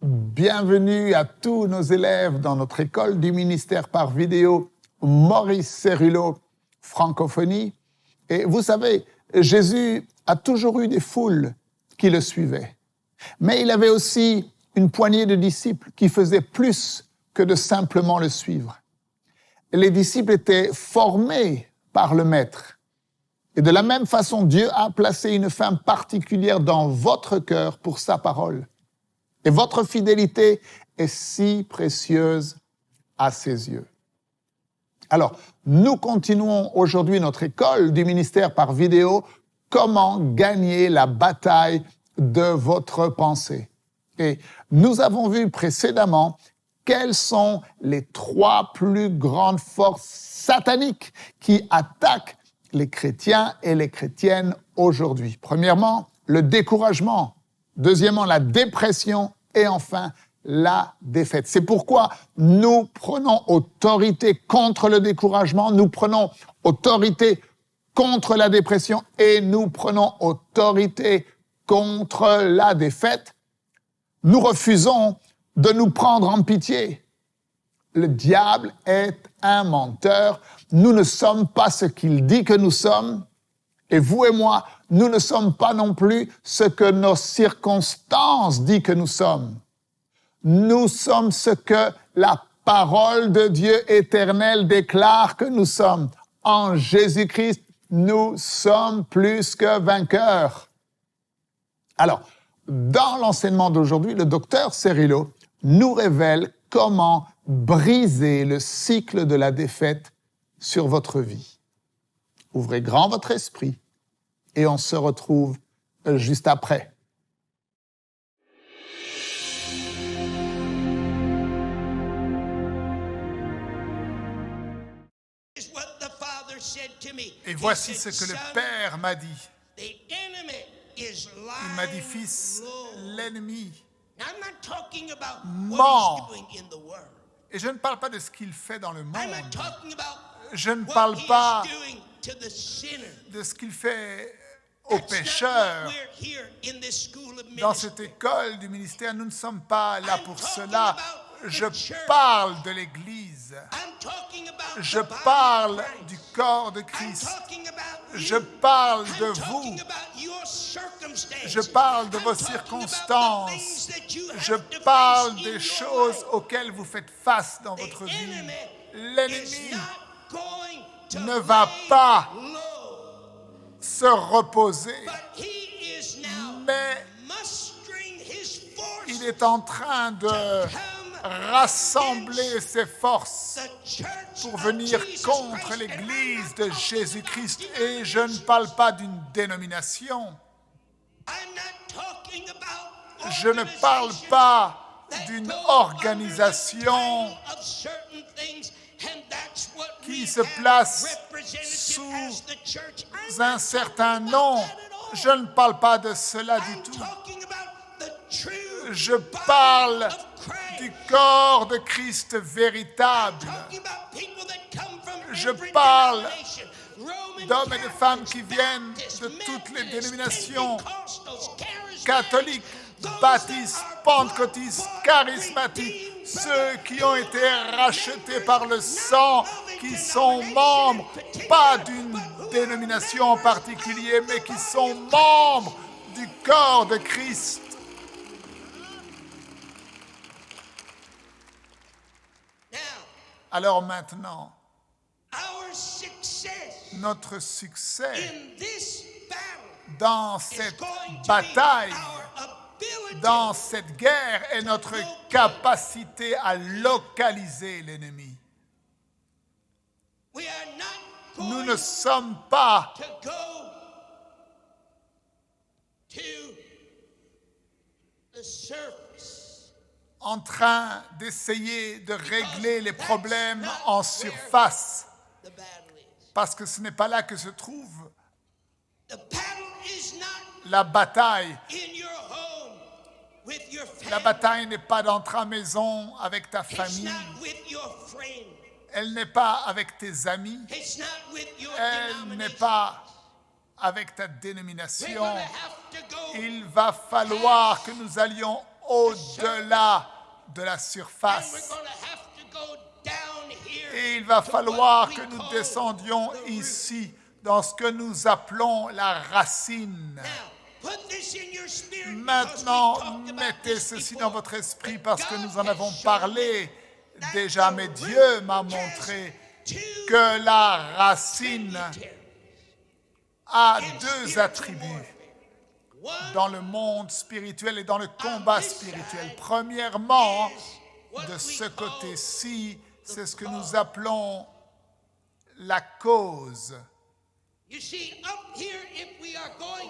Bienvenue à tous nos élèves dans notre école du ministère par vidéo Maurice Cérulo Francophonie. Et vous savez, Jésus a toujours eu des foules qui le suivaient. Mais il avait aussi une poignée de disciples qui faisaient plus que de simplement le suivre. Les disciples étaient formés par le Maître. Et de la même façon, Dieu a placé une fin particulière dans votre cœur pour sa parole. Et votre fidélité est si précieuse à ses yeux. Alors, nous continuons aujourd'hui notre école du ministère par vidéo, comment gagner la bataille de votre pensée. Et nous avons vu précédemment quelles sont les 3 plus grandes forces sataniques qui attaquent les chrétiens et les chrétiennes aujourd'hui. Premièrement, le découragement. Deuxièmement, la dépression. Et enfin, la défaite. C'est pourquoi nous prenons autorité contre le découragement, nous prenons autorité contre la dépression et nous prenons autorité contre la défaite. Nous refusons de nous prendre en pitié. Le diable est un menteur. Nous ne sommes pas ce qu'il dit que nous sommes. Et vous et moi, nous ne sommes pas non plus ce que nos circonstances disent que nous sommes. Nous sommes ce que la parole de Dieu éternel déclare que nous sommes. En Jésus-Christ, nous sommes plus que vainqueurs. Alors, dans l'enseignement d'aujourd'hui, le docteur Cérulo nous révèle comment briser le cycle de la défaite sur votre vie. Ouvrez grand votre esprit et on se retrouve juste après. Et voici ce que le Père m'a dit. Il m'a dit, fils, l'ennemi ment. Et je ne parle pas de ce qu'il fait dans le monde. Je ne parle pas de ce qu'il fait aux pécheurs. Dans cette école du ministère, nous ne sommes pas là pour cela. Je parle de l'Église. Je parle du corps de Christ. Je parle de vous. Je parle de vos circonstances. Je parle des choses auxquelles vous faites face dans votre vie. L'ennemi ne va pas se reposer, mais il est en train de rassembler ses forces pour venir contre l'Église de Jésus-Christ. Et je ne parle pas d'une dénomination. Je ne parle pas d'une organisation qui se place sous un certain nom. Je ne parle pas de cela du tout. Je parle du corps de Christ véritable. Je parle d'hommes et de femmes qui viennent de toutes les dénominations, catholiques, baptistes, pentecôtistes, charismatiques, ceux qui ont été rachetés par le sang, qui sont membres, pas d'une dénomination en particulier, mais qui sont membres du corps de Christ. Alors maintenant, notre succès dans cette bataille, dans cette guerre, est notre capacité à localiser l'ennemi. Nous ne sommes pas en train d'essayer de régler les problèmes en surface, parce que ce n'est pas là que se trouve la bataille. La bataille n'est pas dans ta maison avec ta famille. Elle n'est pas avec tes amis. Elle n'est pas avec ta dénomination. Il va falloir que nous allions au-delà de la surface. Et il va falloir que nous descendions ici, dans ce que nous appelons la racine. Maintenant, mettez ceci dans votre esprit parce que nous en avons parlé déjà, mais Dieu m'a montré que la racine a deux attributs dans le monde spirituel et dans le combat spirituel. Premièrement, de ce côté-ci, c'est ce que nous appelons la cause.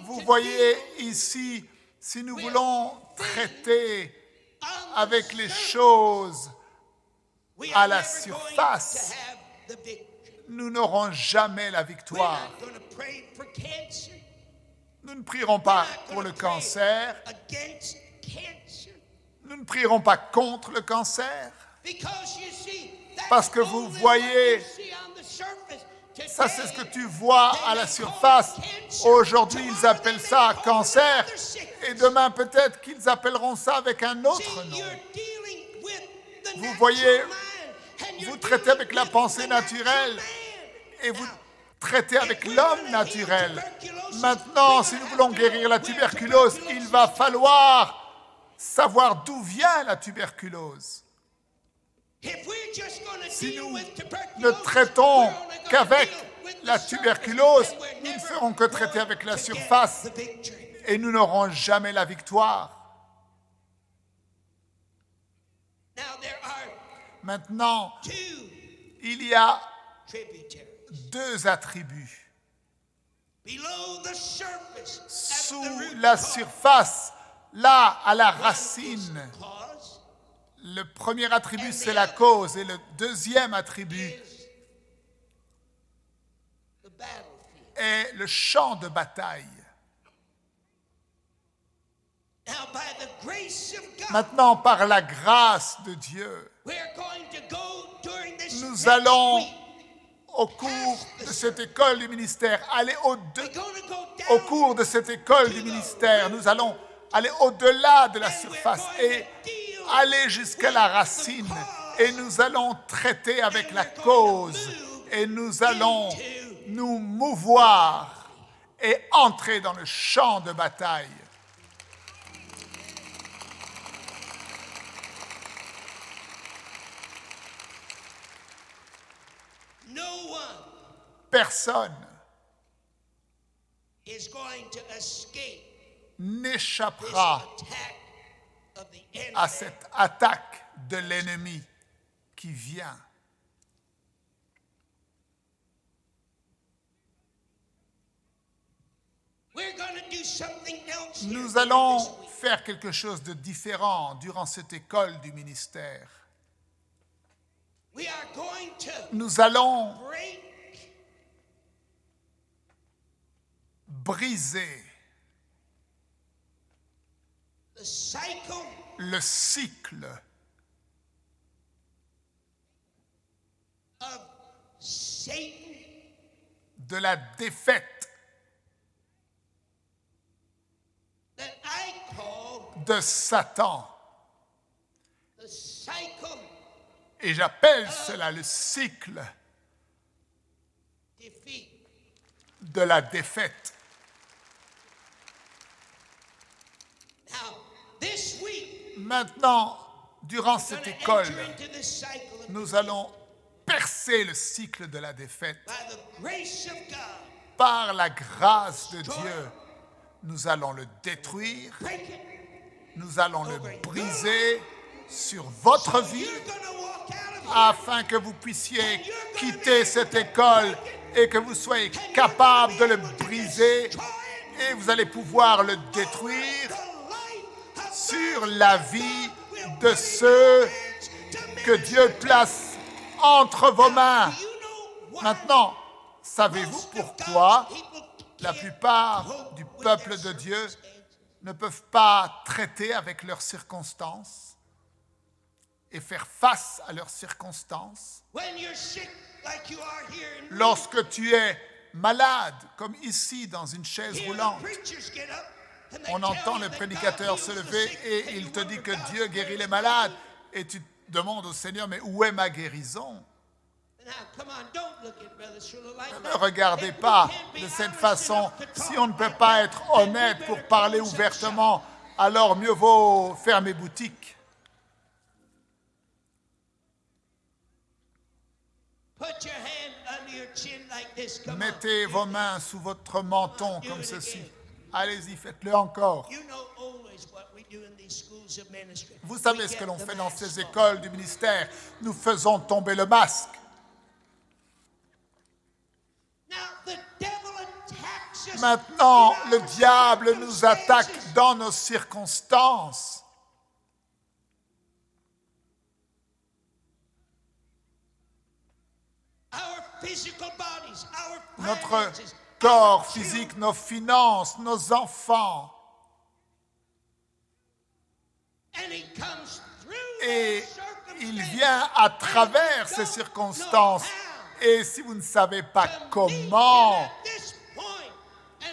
Vous voyez ici, si nous voulons traiter avec les choses à la surface, nous n'aurons jamais la victoire. Nous ne prierons pas pour le cancer. Nous ne prierons pas contre le cancer. Parce que vous voyez, ça c'est ce que tu vois à la surface. Aujourd'hui, ils appellent ça cancer. Et demain, peut-être qu'ils appelleront ça avec un autre nom. Vous voyez, vous traitez avec la pensée naturelle et vous traitez avec l'homme naturel. Maintenant, si nous voulons guérir la tuberculose, il va falloir savoir d'où vient la tuberculose. Si nous ne traitons qu'avec la tuberculose, nous ne ferons que traiter avec la surface et nous n'aurons jamais la victoire. Maintenant, il y a deux attributs. Sous la surface, là, à la racine, le premier attribut, c'est la cause, et le deuxième attribut est le champ de bataille. Maintenant, par la grâce de Dieu, nous allons, au cours de cette école du ministère, au cours de cette école du ministère, nous allons aller au-delà de la surface et aller jusqu'à la racine. Et nous allons traiter avec la cause. Et nous allons nous mouvoir et entrer dans le champ de bataille. Personne n'échappera à cette attaque de l'ennemi qui vient. Nous allons faire quelque chose de différent durant cette école du ministère. Nous allons briser le cycle de la défaite de Satan. Et j'appelle cela le cycle de la défaite. Maintenant, durant cette école, nous allons percer le cycle de la défaite. Par la grâce de Dieu, nous allons le détruire, nous allons le briser sur votre vie, afin que vous puissiez quitter cette école et que vous soyez capable de le briser, et vous allez pouvoir le détruire sur la vie de ceux que Dieu place entre vos mains. Maintenant, savez-vous pourquoi la plupart du peuple de Dieu ne peuvent pas traiter avec leurs circonstances et faire face à leurs circonstances? Lorsque tu es malade, comme ici dans une chaise roulante, On entend le prédicateur se lever et il te dit que Dieu guérit les malades. Et tu demandes au Seigneur, mais où est ma guérison? Ne me regardez pas de cette façon. Si on ne peut pas être honnête pour parler ouvertement, alors mieux vaut fermer boutique. Mettez vos mains sous votre menton comme ceci. Allez-y, faites-le encore. Vous savez ce que l'on fait dans ces écoles du ministère. Nous faisons tomber le masque. Maintenant, le diable nous attaque dans nos circonstances. Notre corps physique, nos finances, nos enfants. Et il vient à travers ces circonstances. Et si vous ne savez pas comment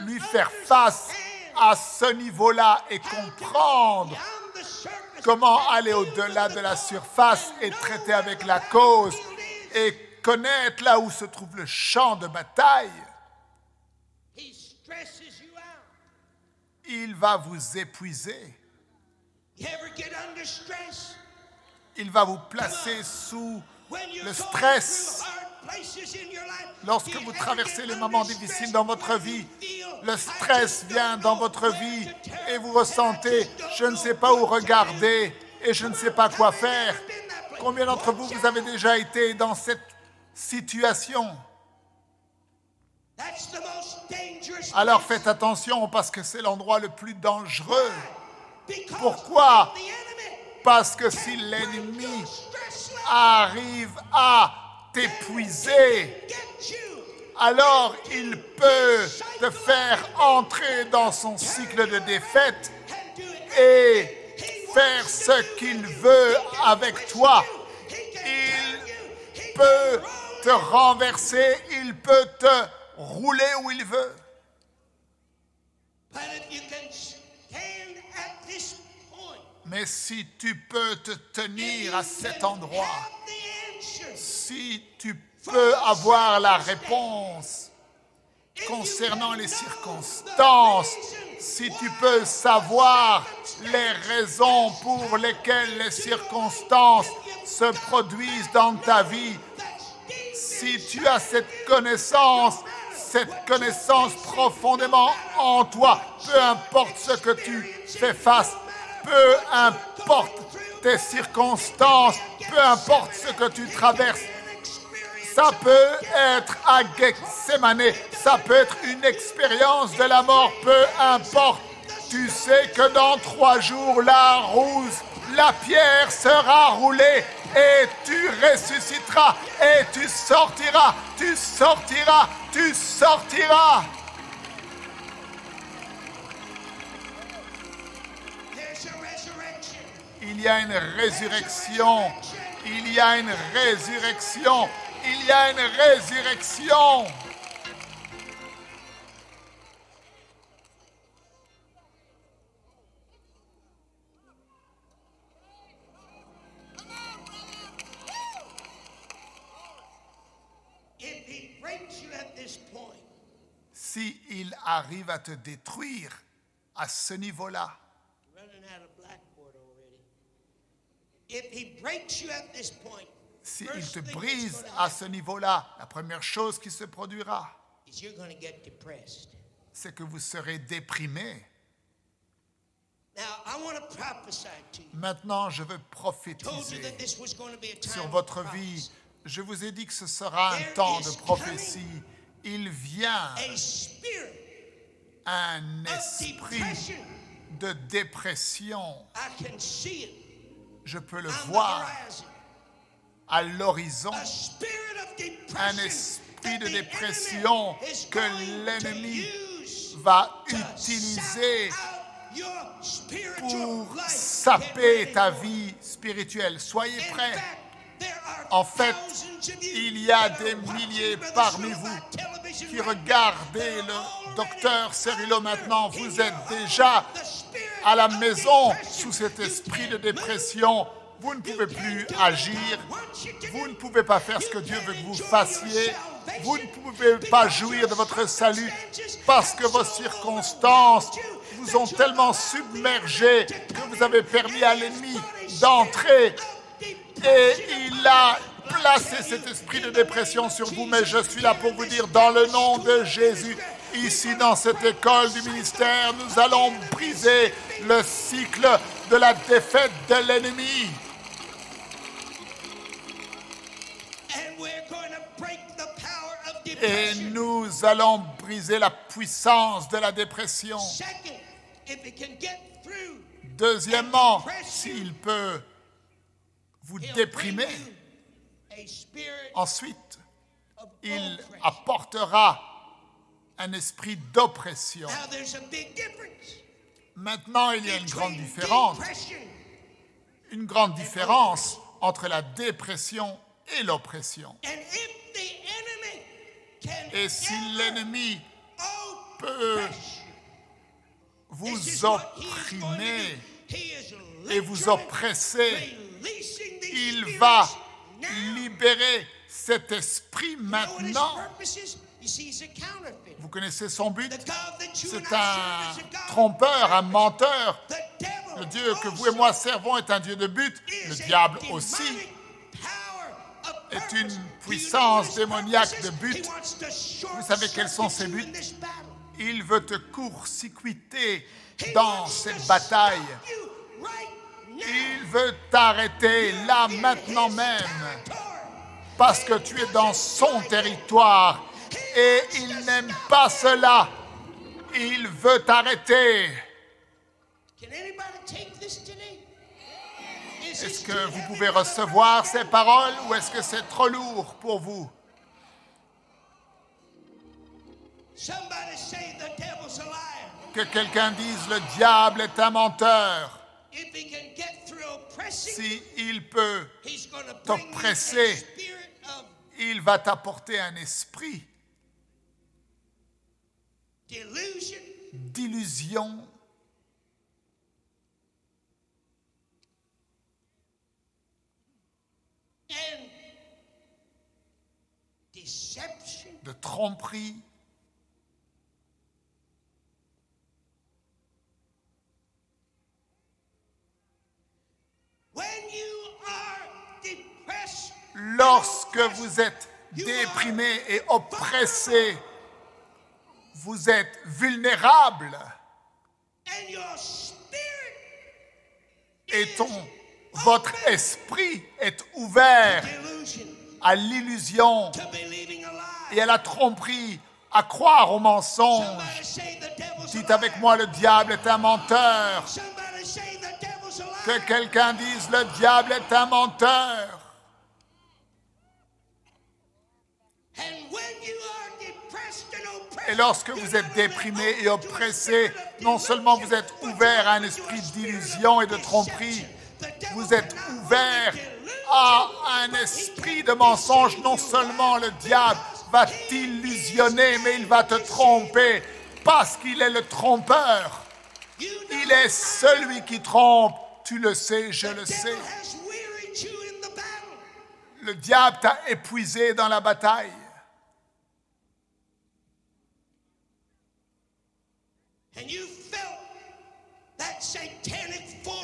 lui faire face à ce niveau-là et comprendre comment aller au-delà de la surface et traiter avec la cause et connaître là où se trouve le champ de bataille, il va vous épuiser. Il va vous placer sous le stress. Lorsque vous traversez les moments difficiles dans votre vie, le stress vient dans votre vie et vous ressentez « je ne sais pas où regarder et je ne sais pas quoi faire ». Combien d'entre vous, vous avez déjà été dans cette situation? Alors faites attention parce que c'est l'endroit le plus dangereux. Pourquoi? Parce que si l'ennemi arrive à t'épuiser, alors il peut te faire entrer dans son cycle de défaite et faire ce qu'il veut avec toi. Il peut te renverser, il peut te rouler où il veut. Mais si tu peux te tenir à cet endroit, si tu peux avoir la réponse concernant les circonstances, si tu peux savoir les raisons pour lesquelles les circonstances se produisent dans ta vie, si tu as cette connaissance profondément en toi, peu importe ce que tu fais face, peu importe tes circonstances, peu importe ce que tu traverses, ça peut être à Gethsémane, ça peut être une expérience de la mort, peu importe. Tu sais que dans 3 jours, la pierre sera roulée et tu ressusciteras et tu sortiras. Il y a une résurrection. Si il arrive à te détruire à ce niveau-là, s'il te brise à ce niveau-là, la première chose qui se produira, c'est que vous serez déprimé. Maintenant, je veux prophétiser sur votre vie. Je vous ai dit que ce sera un temps de prophétie. Il vient un esprit de dépression. Je peux le voir à l'horizon. Un esprit de dépression que l'ennemi va utiliser pour saper ta vie spirituelle. Soyez prêts. En fait, il y a des milliers parmi vous qui regardez le Docteur Cerullo, maintenant, vous êtes déjà à la maison sous cet esprit de dépression. Vous ne pouvez plus agir. Vous ne pouvez pas faire ce que Dieu veut que vous fassiez. Vous ne pouvez pas jouir de votre salut parce que vos circonstances vous ont tellement submergé que vous avez permis à l'ennemi d'entrer et il a placé cet esprit de dépression sur vous. Mais je suis là pour vous dire, dans le nom de Jésus, ici dans cette école du ministère, nous allons briser le cycle de la défaite de l'ennemi. Et nous allons briser la puissance de la dépression. Deuxièmement, s'il peut vous déprimer, ensuite, il apportera un esprit d'oppression. Maintenant, il y a une grande différence entre la dépression et l'oppression. Et si l'ennemi peut vous opprimer et vous oppresser, il va libérer cet esprit maintenant. Vous connaissez son but? C'est un trompeur, un menteur. Le Dieu que vous et moi servons est un Dieu de but. Le diable aussi est une puissance démoniaque de but. Vous savez quels sont ses buts? Il veut te court-circuiter dans cette bataille. Il veut t'arrêter là, maintenant même, parce que tu es dans son territoire et il n'aime pas cela. Il veut t'arrêter. Est-ce que vous pouvez recevoir ces paroles ou est-ce que c'est trop lourd pour vous? Que quelqu'un dise le diable est un menteur. S'il peut t'oppresser, il va t'apporter un esprit d'illusion, de tromperie, lorsque vous êtes déprimé et oppressé, vous êtes vulnérable et votre esprit est ouvert à l'illusion et à la tromperie, à croire au mensonge. Dites avec moi, le diable est un menteur. Que quelqu'un dise, le diable est un menteur. Et lorsque vous êtes déprimé et oppressé, non seulement vous êtes ouvert à un esprit d'illusion et de tromperie, vous êtes ouvert à un esprit de mensonge. Non seulement le diable va t'illusionner, mais il va te tromper parce qu'il est le trompeur. Il est celui qui trompe. Tu le sais, je le sais. Le diable t'a épuisé dans la bataille.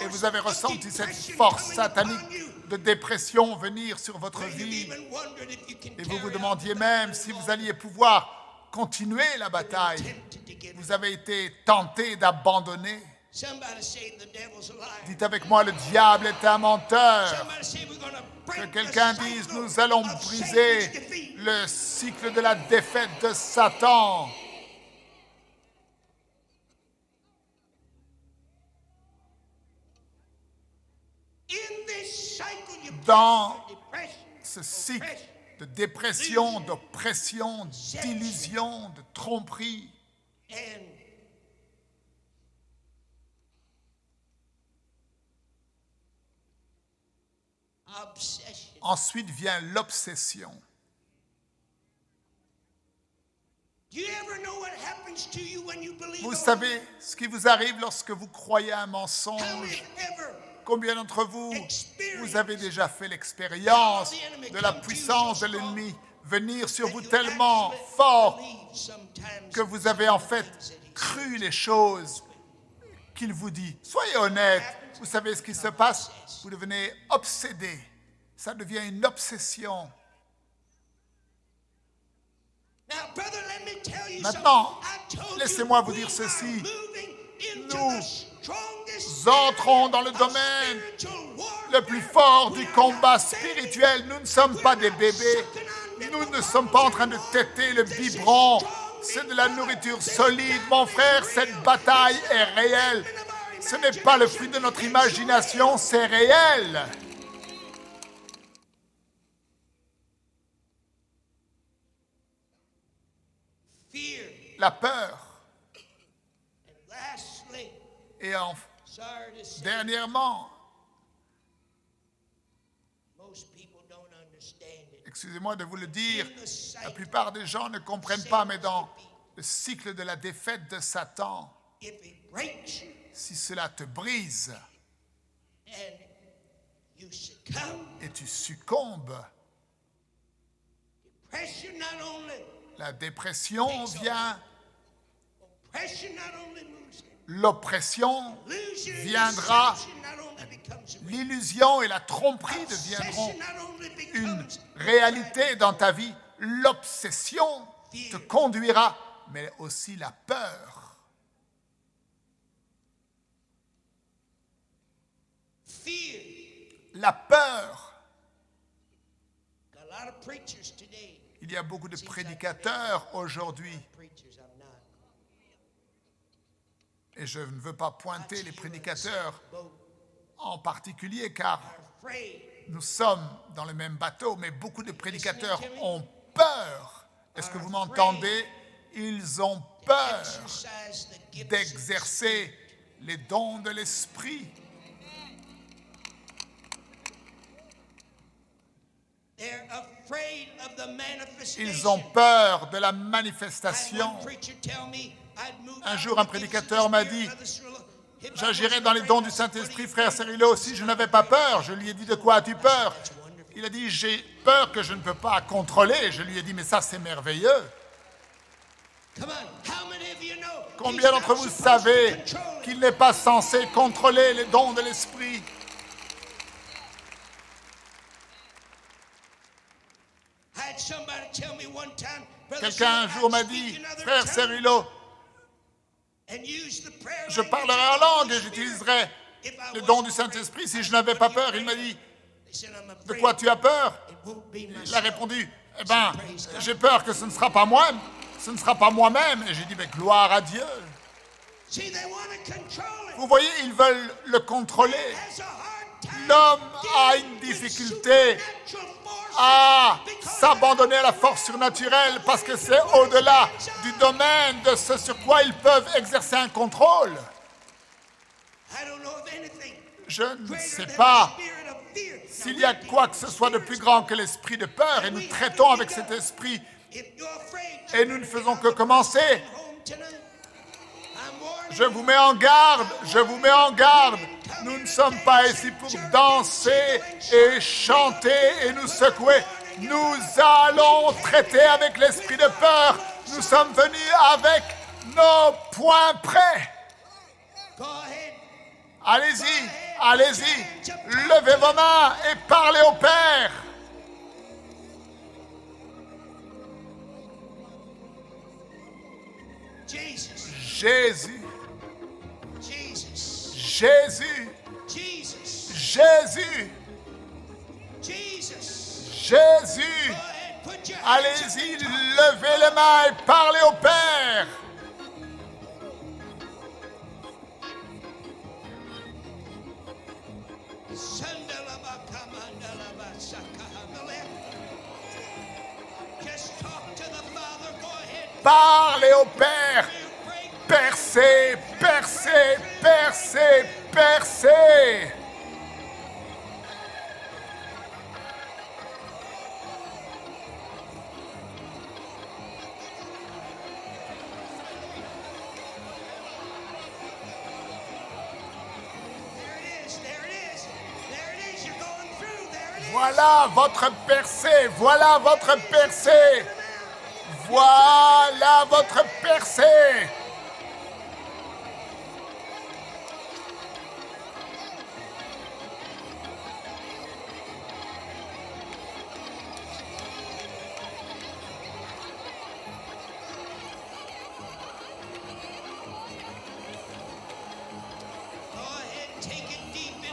Et vous avez ressenti cette force satanique de dépression venir sur votre vie. Et vous vous demandiez même si vous alliez pouvoir continuer la bataille. Vous avez été tenté d'abandonner. Dites avec moi, le diable est un menteur. Que quelqu'un dise, nous allons briser le cycle de la défaite de Satan. Dans ce cycle de dépression, d'oppression, d'illusion, de tromperie, ensuite vient l'obsession. Vous savez ce qui vous arrive lorsque vous croyez à un mensonge. Combien d'entre vous, vous avez déjà fait l'expérience de la puissance de l'ennemi venir sur vous tellement fort que vous avez en fait cru les choses qu'il vous dit. Soyez honnête, vous savez ce qui se passe? Vous devenez obsédé. Ça devient une obsession. Maintenant, laissez-moi vous dire ceci. Nous entrons dans le domaine le plus fort du combat spirituel. Nous ne sommes pas des bébés. Nous ne sommes pas en train de téter le biberon. C'est de la nourriture solide. Mon frère, cette bataille est réelle. Ce n'est pas le fruit de notre imagination, c'est réel. La peur. Et dernièrement, excusez-moi de vous le dire, la plupart des gens ne comprennent pas, mais dans le cycle de la défaite de Satan, si cela te brise et tu succombes, la dépression vient, l'oppression viendra, l'illusion et la tromperie deviendront une réalité dans ta vie. L'obsession te conduira, mais aussi la peur. La peur. Il y a beaucoup de prédicateurs aujourd'hui. Et je ne veux pas pointer les prédicateurs en particulier, car nous sommes dans le même bateau, mais beaucoup de prédicateurs ont peur. Est-ce que vous m'entendez? Ils ont peur d'exercer les dons de l'esprit. Ils ont peur de la manifestation. Un jour, un prédicateur m'a dit « J'agirais dans les dons du Saint-Esprit, frère Cirillo, si je n'avais pas peur. » Je lui ai dit « De quoi as-tu peur ?» Il a dit « J'ai peur que je ne peux pas contrôler. » Je lui ai dit « Mais ça, c'est merveilleux. » Combien d'entre vous savez qu'il n'est pas censé contrôler les dons de l'Esprit? Quelqu'un un jour m'a dit « Frère Cirillo, je parlerai en langue et j'utiliserai les dons du Saint-Esprit si je n'avais pas peur. » Il m'a dit « De quoi tu as peur ?» Il a répondu « Eh bien, j'ai peur que ce ne sera pas moi, ce ne sera pas moi-même. » Et j'ai dit « Gloire à Dieu. » Vous voyez, ils veulent le contrôler. L'homme a une difficulté à s'abandonner à la force surnaturelle parce que c'est au-delà du domaine de ce sur quoi ils peuvent exercer un contrôle. Je ne sais pas s'il y a quoi que ce soit de plus grand que l'esprit de peur, et nous traitons avec cet esprit et nous ne faisons que commencer. Je vous mets en garde, je vous mets en garde. Nous ne sommes pas ici pour danser et chanter et nous secouer. Nous allons traiter avec l'esprit de peur. Nous sommes venus avec nos poings prêts. Allez-y, allez-y. Levez vos mains et parlez au Père. Jésus. Jésus, Jésus, Jésus, allez-y, levez les mains et parlez au Père. Parlez au Père. Percez, percez, percez, percez. Voilà votre percée, voilà votre percée. Voilà votre percée.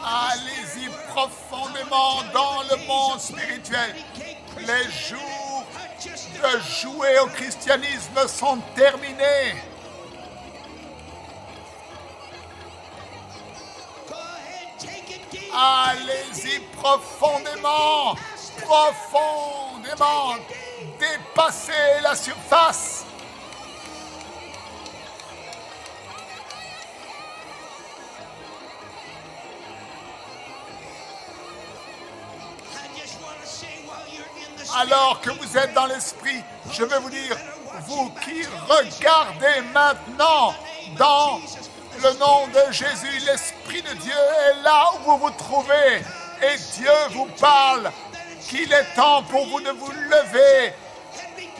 Allez-y profondément dans le monde spirituel. Les jours de jouer au christianisme sont terminés. Allez-y profondément, profondément. Dépassez la surface. Alors que vous êtes dans l'esprit, je vais vous dire, vous qui regardez maintenant dans le nom de Jésus, l'Esprit de Dieu est là où vous vous trouvez et Dieu vous parle qu'il est temps pour vous de vous lever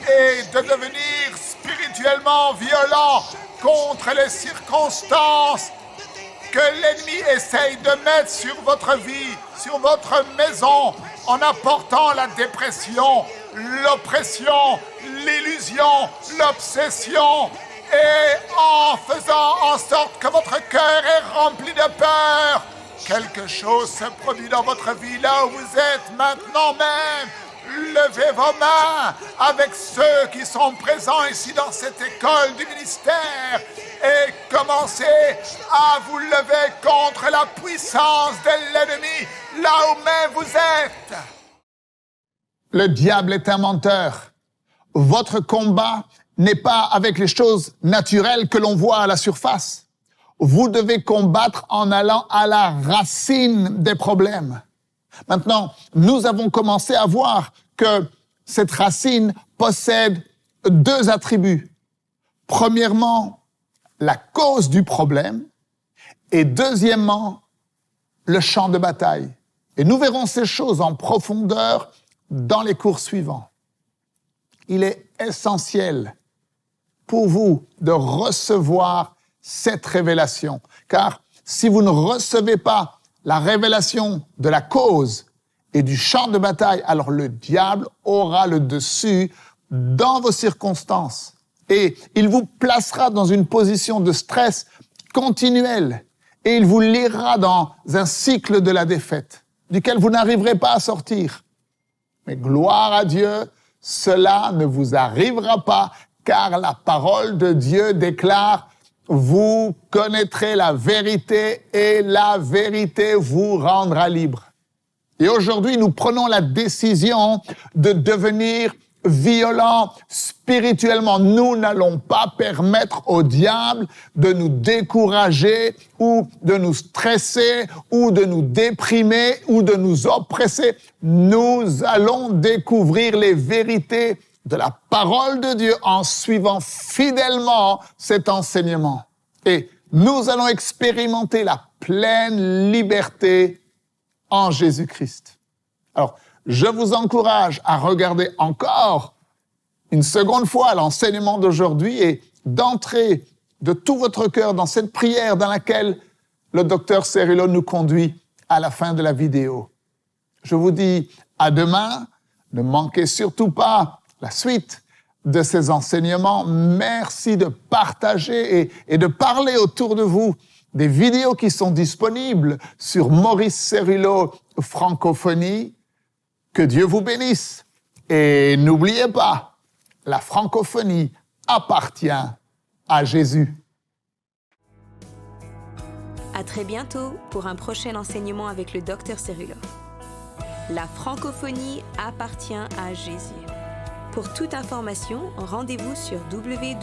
et de devenir spirituellement violent contre les circonstances que l'ennemi essaye de mettre sur votre vie, sur votre maison, en apportant la dépression, l'oppression, l'illusion, l'obsession, et en faisant en sorte que votre cœur est rempli de peur. Quelque chose se produit dans votre vie là où vous êtes maintenant même. Levez vos mains avec ceux qui sont présents ici dans cette école du ministère et commencez à vous lever contre la puissance de l'ennemi là où même vous êtes. Le diable est un menteur. Votre combat n'est pas avec les choses naturelles que l'on voit à la surface. Vous devez combattre en allant à la racine des problèmes. Maintenant, nous avons commencé à voir que cette racine possède deux attributs. Premièrement, la cause du problème et deuxièmement, le champ de bataille. Et nous verrons ces choses en profondeur dans les cours suivants. Il est essentiel pour vous de recevoir cette révélation, car si vous ne recevez pas la révélation de la cause et du champ de bataille, alors le diable aura le dessus dans vos circonstances et il vous placera dans une position de stress continuel et il vous liera dans un cycle de la défaite duquel vous n'arriverez pas à sortir. Mais gloire à Dieu, cela ne vous arrivera pas car la parole de Dieu déclare « Vous connaîtrez la vérité et la vérité vous rendra libre ». Et aujourd'hui, nous prenons la décision de devenir violents spirituellement. Nous n'allons pas permettre au diable de nous décourager ou de nous stresser ou de nous déprimer ou de nous oppresser. Nous allons découvrir les vérités de la parole de Dieu en suivant fidèlement cet enseignement. Et nous allons expérimenter la pleine liberté en Jésus-Christ. Alors, je vous encourage à regarder encore une seconde fois l'enseignement d'aujourd'hui et d'entrer de tout votre cœur dans cette prière dans laquelle le docteur Cerullo nous conduit à la fin de la vidéo. Je vous dis à demain. Ne manquez surtout pas la suite de ces enseignements. Merci de partager et de parler autour de vous des vidéos qui sont disponibles sur Maurice Cerullo Francophonie. Que Dieu vous bénisse. Et n'oubliez pas, la francophonie appartient à Jésus. À très bientôt pour un prochain enseignement avec le Dr Cerullo. La francophonie appartient à Jésus. Pour toute information, rendez-vous sur www.mcwe.fr.